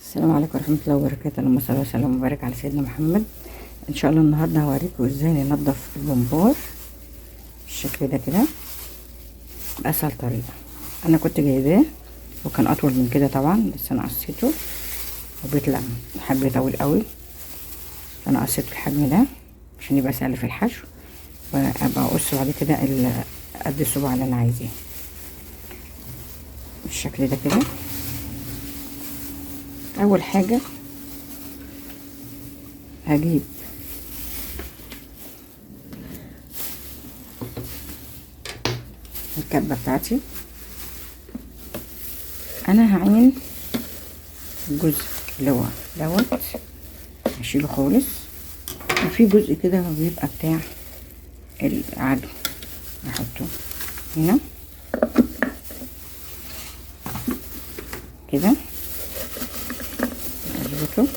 السلام عليكم ورحمة الله وبركاته. اللهم صل وسلم وبارك على سيدنا محمد. ان شاء الله النهارده هوريكم ازاي ننضف البونبور بالشكل ده كده باسهل طريقة. انا كنت جايباه وكان اطول من كده طبعا، بس انا قصيته وبيطلع حجم طويل قوي، فانا قصيت الحجم ده عشان يبقى سهل في الحشو، وابقى اقص بعد كده قد الصباع اللي انا عايزاه بالشكل ده كده. اول حاجة هجيب الكبة بتاعتي، انا هعين الجزء اللي هو دوت هشيله خالص، وفي جزء كده بيبقى بتاع العجل احطه هنا كده، اظبطه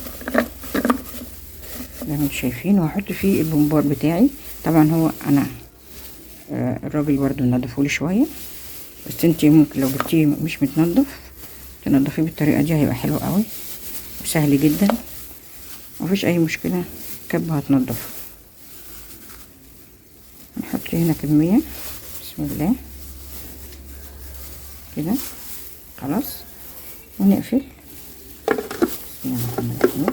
زي ما انتم شايفين، وهحط فيه البونبور بتاعي. طبعا هو انا الراجل برضو نضفولي شويه، بس انتي ممكن لو جبتيه مش متنضف تنضفيه بالطريقه دي، هيبقى حلو قوي وسهل جدا، مفيش اي مشكله، كبه هتنضفه. نحط هنا كميه، بسم الله كده خلاص، ونقفل. بسم الله الرحمن الرحيم.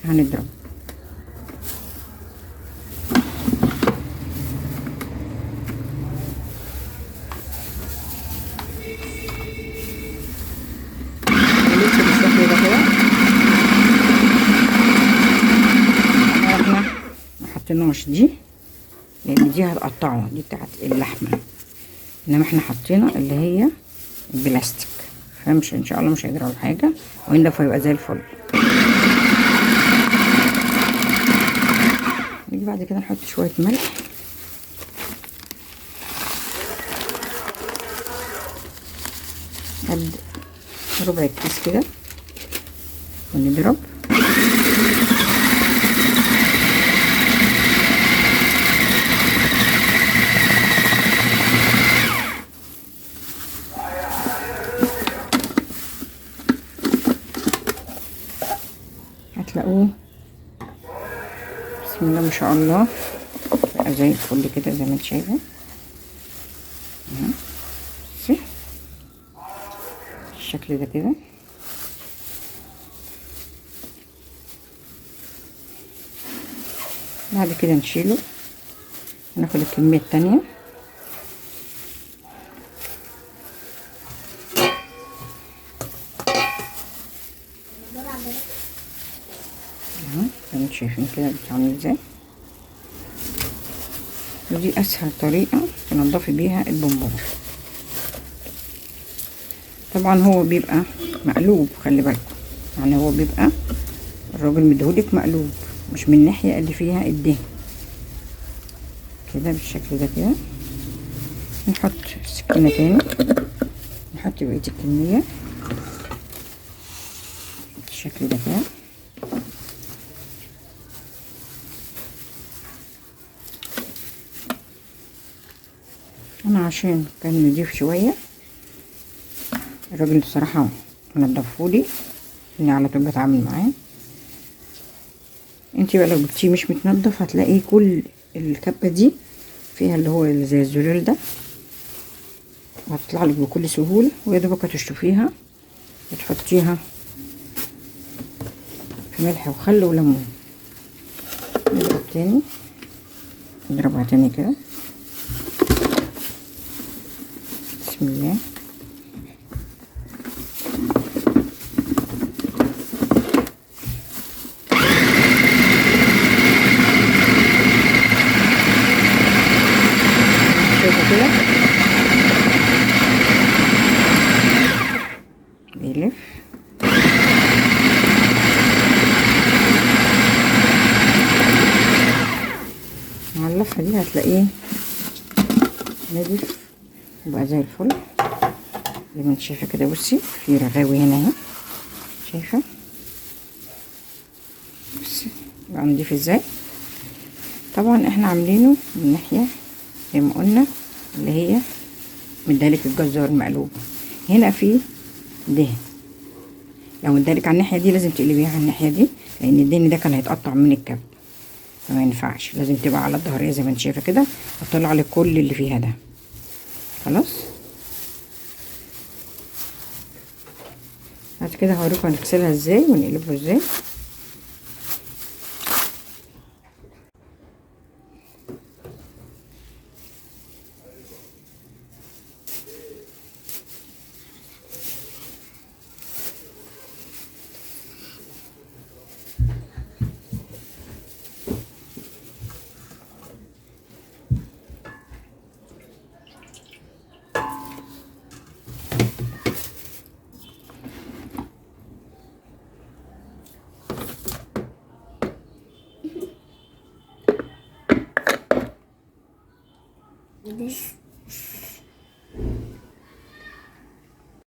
وهنضرب بالشكل ده كده. احنا ما حطيناش دي لان دي هتقطعه، دي بتاعت اللحمه، انما احنا حطينا اللي هي البلاستيك، فمش ان شاء الله مش هيجرى له حاجه، وينضف ويبقى زي الفل. نيجي بعد كده نحط شويه ملح، قد ربع الكيس كده، ونضرب. هتلاقوه بسم الله ما شاء الله بقى زي الفل كده، زي ما انت شايفه. بصي الشكل ده كده. بعد كده نشيله وناخد الكمية التانية، زي ما انتم شايفين كده بتعمل ازاي. ودي اسهل طريقة تنضفي بيها البونبور. طبعا هو بيبقى مقلوب، خلي بالكم، يعني هو بيبقى الراجل مديهولك مقلوب، مش من الناحية اللي فيها الدهن كده بالشكل ده كده. نحط السكينة تاني، نحط بقية الكمية بالشكل ده كده. انا عشان كان نضيف شوية الراجل الصراحة منضفهولي، اني على طول بتعامل معاه. انتي بقى لو جبتيه مش متنضف هتلاقي كل الكبة دي فيها اللي هو اللي زي الزلال ده، وهتطلع لك بكل سهولة، ويا دوبك هتشطفيها وتحطيها في ملح وخل وليمون. نضرب تاني، نضربها تاني كده، بسم الله. شايفة كده بيلف. مع اللفة دي هتلاقيه نضف وبقى زي الفل، زي ما انت شايفة كده. بصي في رغاوي هنا اهي، شايفة؟ بصي بقى نضيف ازاي. طبعا احنا عاملينه من ناحية زي ما قلنا اللي هي مديلك الجزر مقلوبه. هنا في دهن، لو مديلك على الناحيه دي لازم تقلبيها على الناحيه دي، لان الدهن ده كان هيتقطع من الكب، فما ينفعش، لازم تبقى على الظهريه زي ما انت شايفه كده. هطلع لك كل اللي فيها ده. خلاص بعد كده هوريكم هنغسلها ازاي ونقلبه ازاي.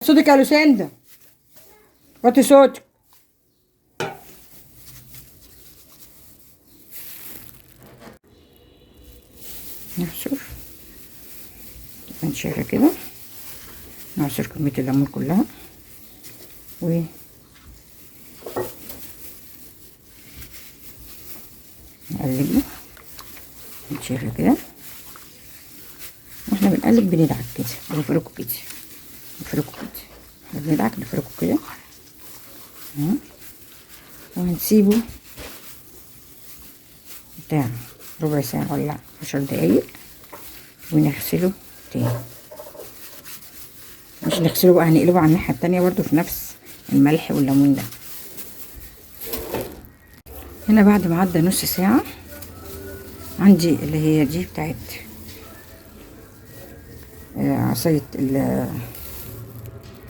صوتك يا لوسيندا، وطي صوتك. نعصر، انت شايفه كده، نعصر كمية الليمون كلها و نقلبه، انت شايفه كده. واحنا بنقلب بندعك كده، بنفركه كده، نفركه كده، احنا بندعك نفركه كده. وهنسيبه بتاع ربع ساعة ولا 10 دقايق ونغسله تاني. مش نغسله بقى، هنقلبه على الناحية التانية برضو في نفس الملح والليمون ده. هنا بعد ما عدى نص ساعة عندي اللي هي دي بتاعت عصاية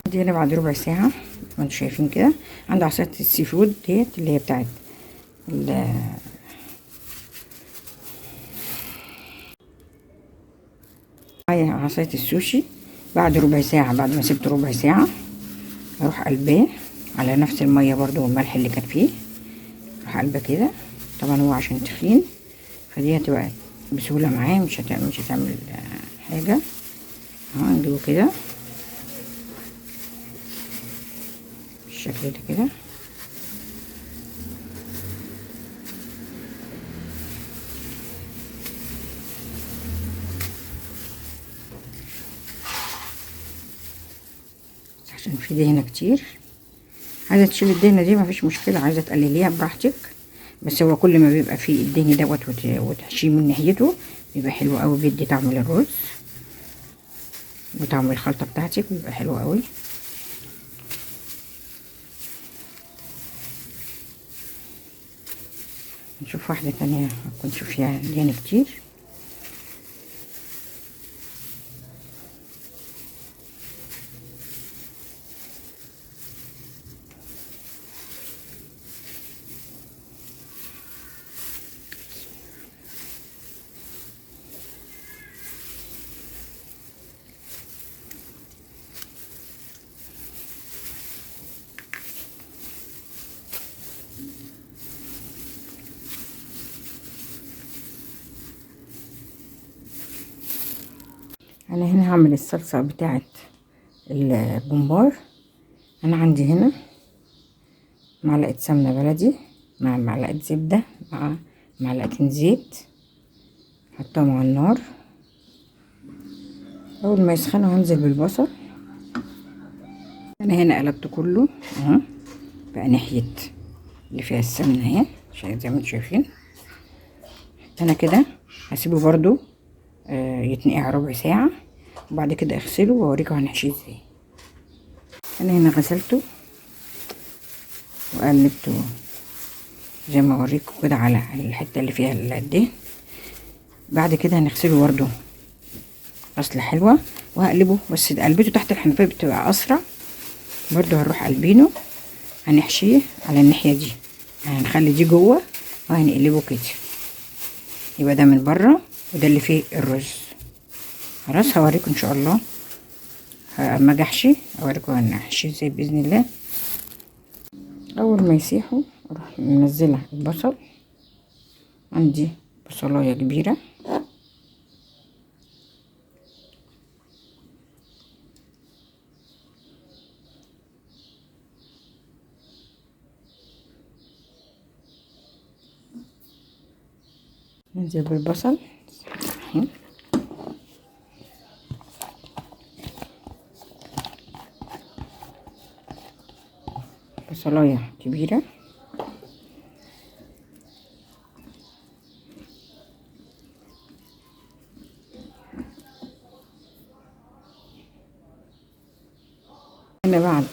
دي. هنا بعد ربع ساعة ما انتوا شايفين كده، عندي عصاية السي فود ديت اللي هي بتاعت عصاية السوشي. بعد ربع ساعة، بعد ما سبته ربع ساعة، اروح قلباه على نفس المية برضو والملح اللي كان فيه، اروح قلباه كده. طبعا هو عشان تخين فدي هتبقى بسهولة معاه، مش هتعمل حاجة. نجيبه كده بالشكل ده كده. عشان في دهنة كتير، عايزة تشيل الدهنة دي مفيش مشكلة، عايزة تقلليها براحتك، بس هو كل ما بيبقى فيه الدهن دوت وتحشيه من ناحيته بيبقى حلو قوي، بيدي طعم للرز وطعم الخلطة بتاعتك بيبقى حلو قوي. نشوف واحدة تانية هتكون فيها دهن كتير. انا هنا هعمل الصلصة بتاعت البومبار. انا عندي هنا معلقة سمنة بلدي مع معلقة زبدة مع معلقتين زيت، حطهم على النار. اول ما يسخنوا هنزل بالبصل. انا هنا قلبت كله اهو بقى ناحية اللي فيها السمنة اهي، زي ما انتم شايفين. انا كده هسيبه برضو يتنقع ربع ساعة، وبعد كده اغسله واوريكم هنحشيه ازاي. انا هنا غسلته وقلبته زي ما اوريكم كده على الحته اللي فيها الدهن. بعد كده هنغسله برضو غسله حلوه وهقلبه، بس قلبته تحت الحنفيه بتبقى اسرع. برضو هنروح قلبينه، هنحشيه على الناحيه دي، هنخلي دي جوه وهنقلبه كده، يبقى ده من بره وده اللي فيه الرز. خلاص هوريكم ان شاء الله اما اجي احشي، اوريكم هنحشيه ازاي باذن الله. اول ما يسيحوا اروح منزله البصل. عندي بصلايه كبيره ننزل بالبصل الحين، بصلاية كبيرة، هنا بعد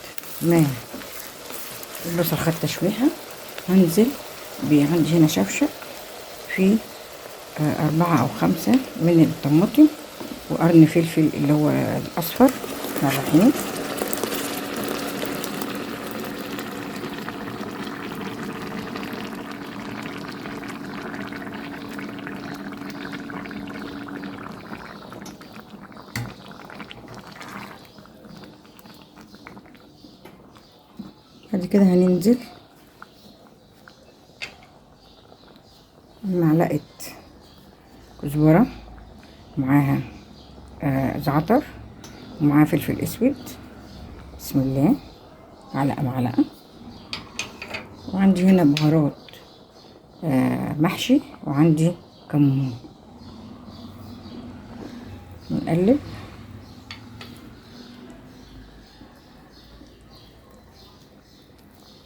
ما البصل خد تشويحة هنزل عندي هنا شفشق في 4 أو 5 من الطماطم وقرن فلفل اللي هو الأصفر مع الرحيم. بعد كده هننزل معلقة كزبرة معاها زعتر ومعاها فلفل اسود، بسم الله، معلقة. وعندي هنا بهارات محشي، وعندي كمون. نقلب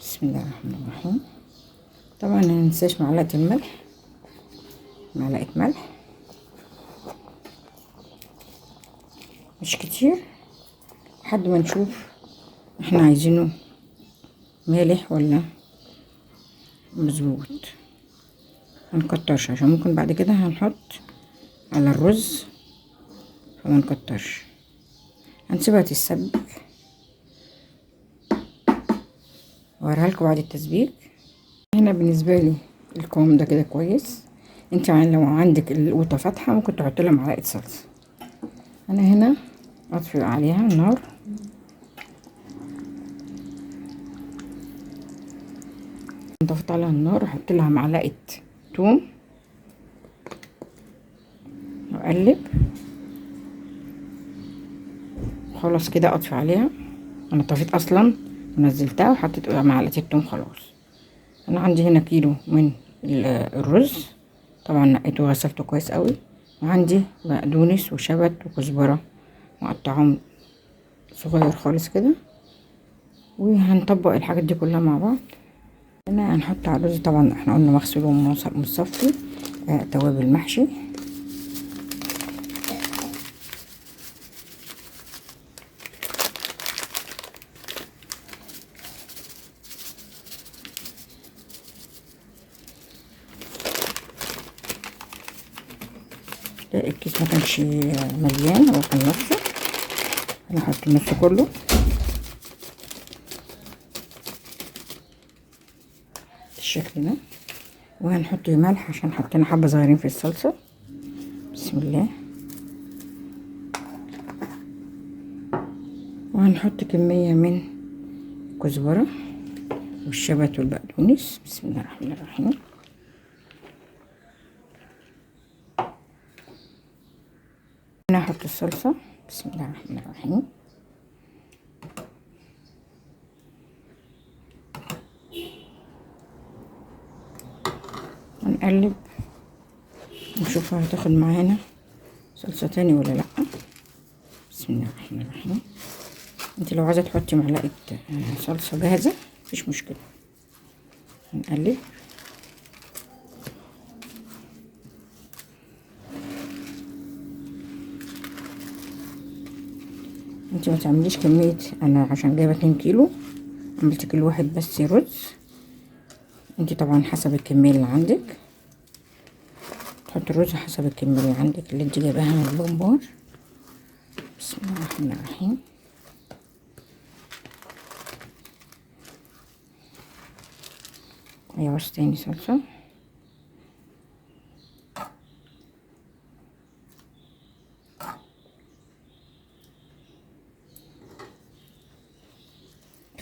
بسم الله الرحمن الرحيم. طبعا مننساش معلقة الملح، معلقة ملح مش كتير، لحد ما نشوف احنا عايزينه مالح ولا مظبوط. منكترش عشان ممكن بعد كده هنحط على الرز، فمنكترش، هنسيبها تتسبك وهوريها لكم بعد التسبيك. هنا بالنسبه لي القوام ده كده كويس. انت لو عندك القوطه فاتحه ممكن تحط لها معلقه صلصه. انا هنا اطفي عليها النار، طفيت عليها النار، احط لها معلقه توم واقلب. خلاص كده اطفي عليها. انا طفيت اصلا ونزلتها وحطيت معلقه التوم. خلاص انا عندي هنا كيلو من الرز، طبعا نقيته وغسلته كويس قوي، وعندي بقدونس وشبت وكزبره مقطعهم صغير خالص كده، وهنطبق الحاجات دي كلها مع بعض. هنا هنحط على الرز، طبعا احنا قلنا مغسول ومصفي، توابل محشي، الكيس ما كانش مليان، هو كان نصه، هنحط النص كله. بالشكل ده، وهنحط ملح عشان حطينا حبه صغيرين في الصلصه. بسم الله. وهنحط كميه من الكزبره والشبت والبقدونس. بسم الله الرحمن الرحيم. هنا هحط الصلصه. بسم الله الرحمن الرحيم. هنقلب نشوف هتاخد معانا صلصه تاني ولا لا. بسم الله الرحمن الرحيم. انت لو عايزه تحطي معلقه صلصه جاهزه مفيش مشكله. هنقلب. انت ما تعمليش كميه، انا عشان جايبه 2 كيلو عملت كيلو واحد بس رز. انت طبعا حسب الكميه اللي عندك تحطي الرز، حسب الكميه اللي عندك اللي انت جايباها من البومبار. بسم الله الرحمن الرحيم. عاوز تاني صلصه.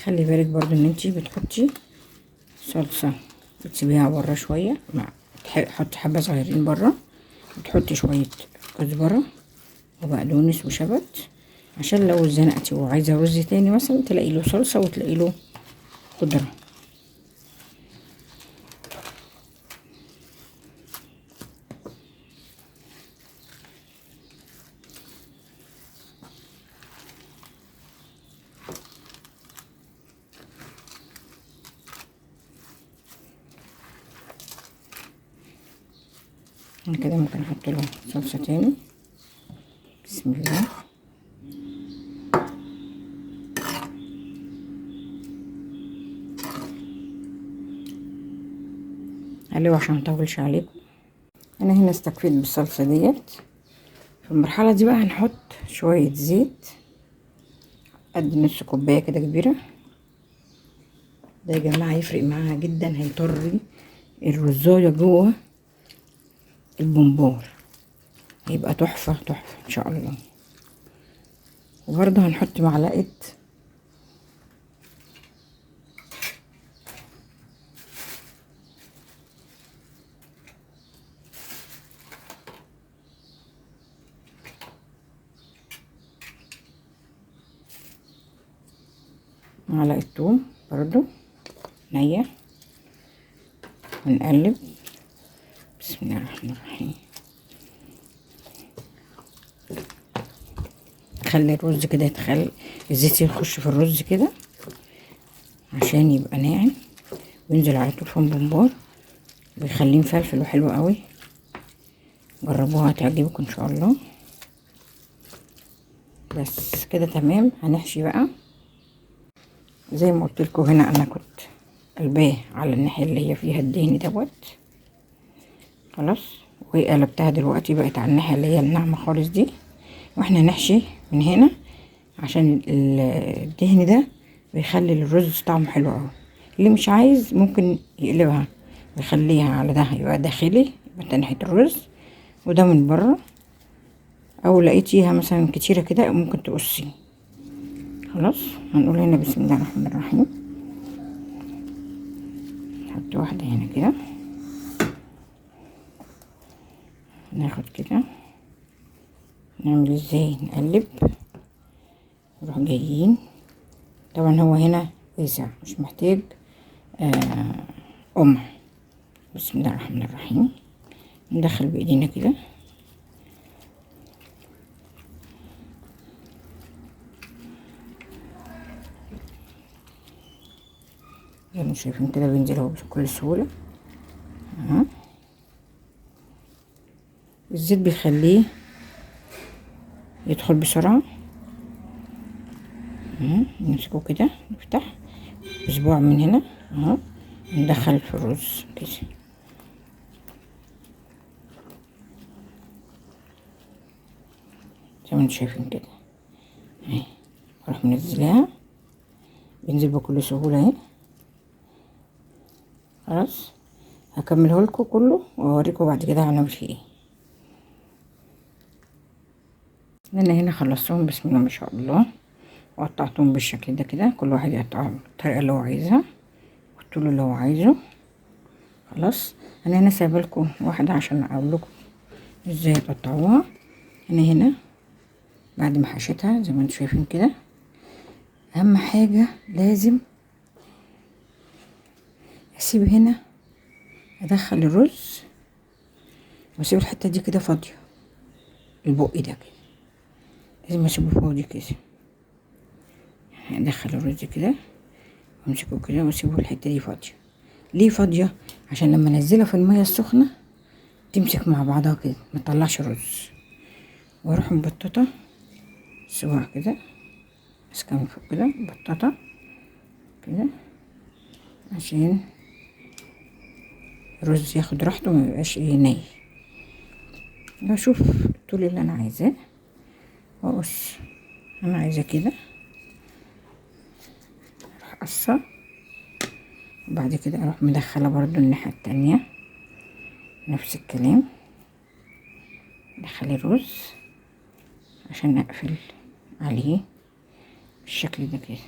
خلي بالك برضو ان انتي بتحطي صلصة بتسيبيها بره شوية، تحطي حبة صغيرين بره، وتحطي شوية كزبرة وبقدونس وشبت، عشان لو اتزنقتي وعايزة رز تاني مثلا تلاقي له صلصة وتلاقي له خضرة. كده ممكن احط له صلصة تاني. بسم الله. قلبه عشان مطولش عليكم. انا هنا استكفيت بالصلصة ديت. في المرحلة دي بقى هنحط شوية زيت قد نص كوباية كده كبيرة. ده يا جماعة هيفرق معاها جدا، هيطري الرزاية جوه البونبور، هيبقى تحفة تحفة ان شاء الله. وبرضه هنحط معلقة توم برضو نية، ونقلب. بسم الله الرحمن الرحيم. خلي الرز كده يتخلي الزيت يخش في الرز كده عشان يبقى ناعم وينزل على طول في البونبور، ويخليه مفلفل وحلو قوي. جربوها هتعجبكم ان شاء الله. بس كده تمام. هنحشي بقى زي ما قلت لكم. هنا انا كنت قلباه على الناحيه اللي هي فيها الدهن دوت خلاص، وقلبتها دلوقتي بقت على الناحيه اللي هي الناعمه خالص دي. واحنا نحشي من هنا عشان الدهن ده بيخلي الرز طعمه حلو قوي. اللي مش عايز ممكن يقلبها ويخليها على ده، يبقى داخلي يبقى ناحيه الرز وده من بره. او لقيتيها مثلا كتيره كده ممكن تقصي. خلاص هنقول هنا بسم الله الرحمن الرحيم. نحط واحده هنا كده، ناخد كده نعمل ازاي، نقلب نروح جايين. طبعا هو هنا واسع مش محتاج قمع. بسم الله الرحمن الرحيم. ندخل بايدينا كده زي ما شايفين كده، بينزل اهو بكل سهوله. الزيت بيخليه يدخل بسرعه. نمسكه كده، نفتح اسبوع من هنا اهو، ندخل في الرز كده زي ما انتم شايفين كده اهي. اروح منزلاها، بينزل بكل سهوله اهي. خلاص هكمله لكم كله واوريكم بعد كده هنعمل فيه ايه. انا هنا خلصتهم بسم الله ما شاء الله، وقطعتهم بالشكل ده كده. كل واحد يقطعهم بالطريقه اللي هو عايزها والطول اللي هو عايزه. خلاص انا هنا سايبه لكم واحده عشان اقول لكم ازاي تقطعوها. انا هنا بعد ما حشيتها زي ما انتم شايفين كده، اهم حاجه لازم اسيب هنا، ادخل الرز واسيب الحته دي كده فاضيه، البق ده كده لازم اسيبه فاضي كده. ادخل الرز كده وامسكه كده واسيبه الحته دي فاضيه. ليه فاضيه؟ عشان لما انزلها في الميه السخنه تمسك مع بعضها كده ما تطلعش الرز. واروح مبططه سواء كده، ماسكه من فوق كده مبططه كده عشان الرز ياخد راحته ما يبقاش ايه ني. بشوف الطول اللي انا عايزاه واقص. انا عايزه كده، اروح قصه. وبعد كده اروح مدخله برضو الناحيه التانية نفس الكلام. ادخل الرز عشان اقفل عليه بالشكل ده كده.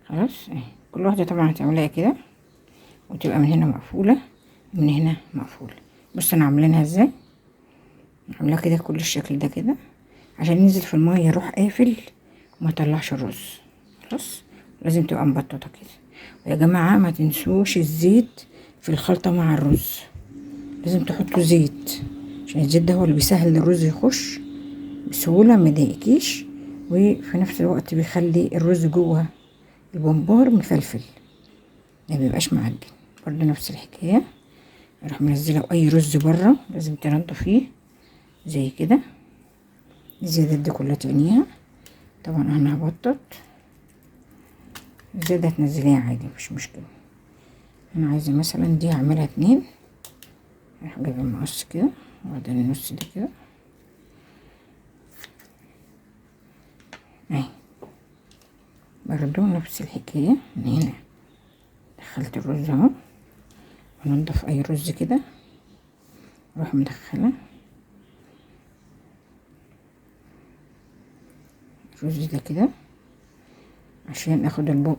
خلاص اهي. كل واحده طبعا هتعملها كده وتبقى من هنا مقفوله ومن هنا مقفوله. بص انا عاملينها ازاي، عاملاها كده كل الشكل ده كده عشان ينزل في الميه يروح قافل وما يطلعش الرز. خلاص لازم تبقى مبططه كده. ويا جماعه ما تنسوش الزيت في الخلطه مع الرز، لازم تحطوا زيت عشان الزيت ده هو اللي بيسهل الرز يخش بسهوله ما يضايقكيش، وفي نفس الوقت بيخلي الرز جوه البونبور مفلفل ما بيبقاش معجن. برضو نفس الحكايه، اروح منزله اي رز بره لازم تنضفيه زي كده. الزيادات دي كلها تقنيها. طبعا انا هبطط، الزيادة هتنزليها عادي مفيش مشكله. انا عايزه مثلا دي هعملها 2، اروح جايبه المقص كده وبعدين النص ده كده اهي. برضو نفس الحكايه، من هنا دخلت الرز اهو، هنضف اي رز كده اروح مدخله الرز ده كده عشان اخد البق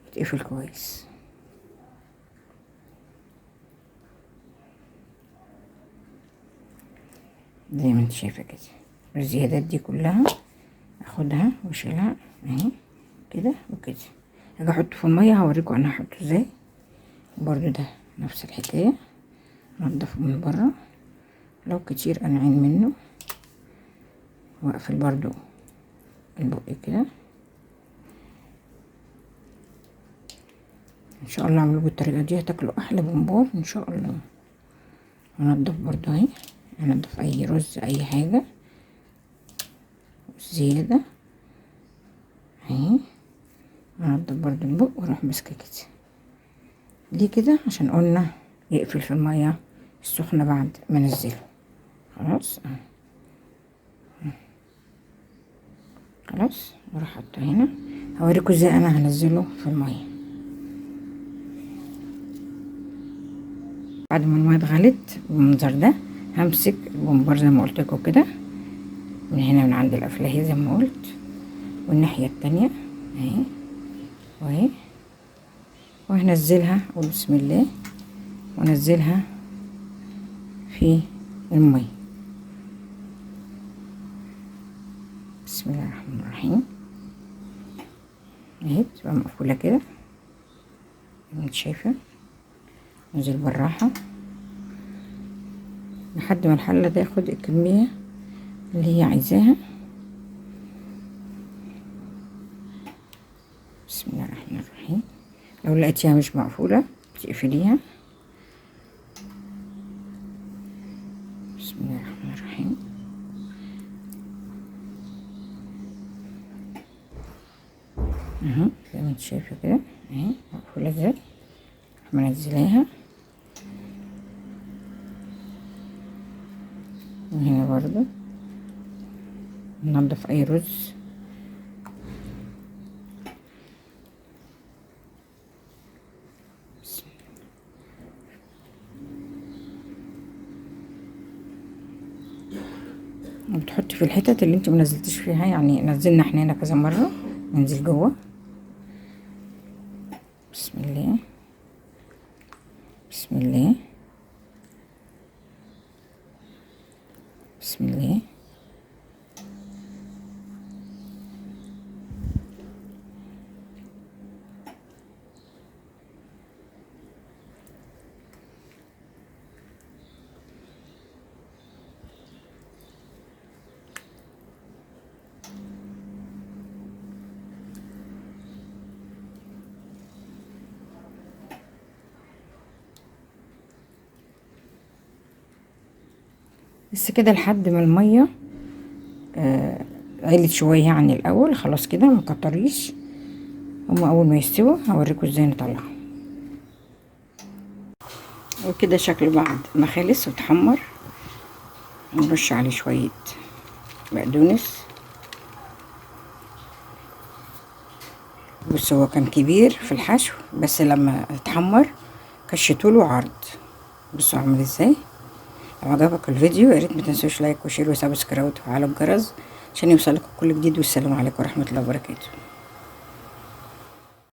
يتقفل كويس. زي ما انت شايفه كده الزيادات دي كلها اخدها واشيلها اهي كده وكده. هاجي احطه في الميه هوريكم انا هحطه ازاي. برضو ده نفس الحكايه، انضفه من بره لو كتير انعين منه، واقفل برضو البق كده. ان شاء الله اعملوا بالطريقه دي هتاكلوا احلى بمبار ان شاء الله. انضف برضو اهي، انضف اي رز اي حاجه زياده اهي، انضف برضو البق واروح ماسكه كده. ليه كده؟ عشان قلنا يقفل في الميه السخنه بعد ما انزله. خلاص خلاص اروح حاطه هنا. هوريكم ازاي انا هنزله في الميه. بعد ما الميه اتغلت بالمنظر ده همسك البمبار زي ما قلت لكم كده من هنا من عند القفله زي ما قلت، والناحيه التانية اهي واهي، وهنزلها اقول بسم الله وانزلها في الميه. بسم الله الرحمن الرحيم اهي تبقى مقفوله كده زي ما انت شايفه. انزل بالراحه لحد ما الحله تاخد الكميه اللي هي عايزاها. بسم الله الرحمن الرحيم. لو لقيتيها مش مقفوله بتقفليها. بسم الله الرحمن الرحيم. اهو زي ما انت شايفه كده اهي مقفوله ازاي. منزلاها وهنا برضو ننضف اي رز وبتحطي في الحتت اللي انت منزلتيش فيها، يعني نزلنا احنا هنا كذا مره ننزل جوه. بسم الله بسم الله بسم الله. بس كده لحد ما الميه علت شويه عن الاول. خلاص كده ما كتريش. هما اول ما يستووا هوريكم ازاي نطلعهم. وكده شكله بعد ما خلص وتحمر نرش عليه شويه بقدونس. بص هو كان كبير في الحشو بس لما اتحمر كشتوله عرض. بصوا عامل ازاي. لو عجبك الفيديو يا ريت ما تنسوش لايك وشير وسبسكرايب وتفعلوا الجرس عشان يوصلكم كل جديد. والسلام عليكم ورحمه الله وبركاته.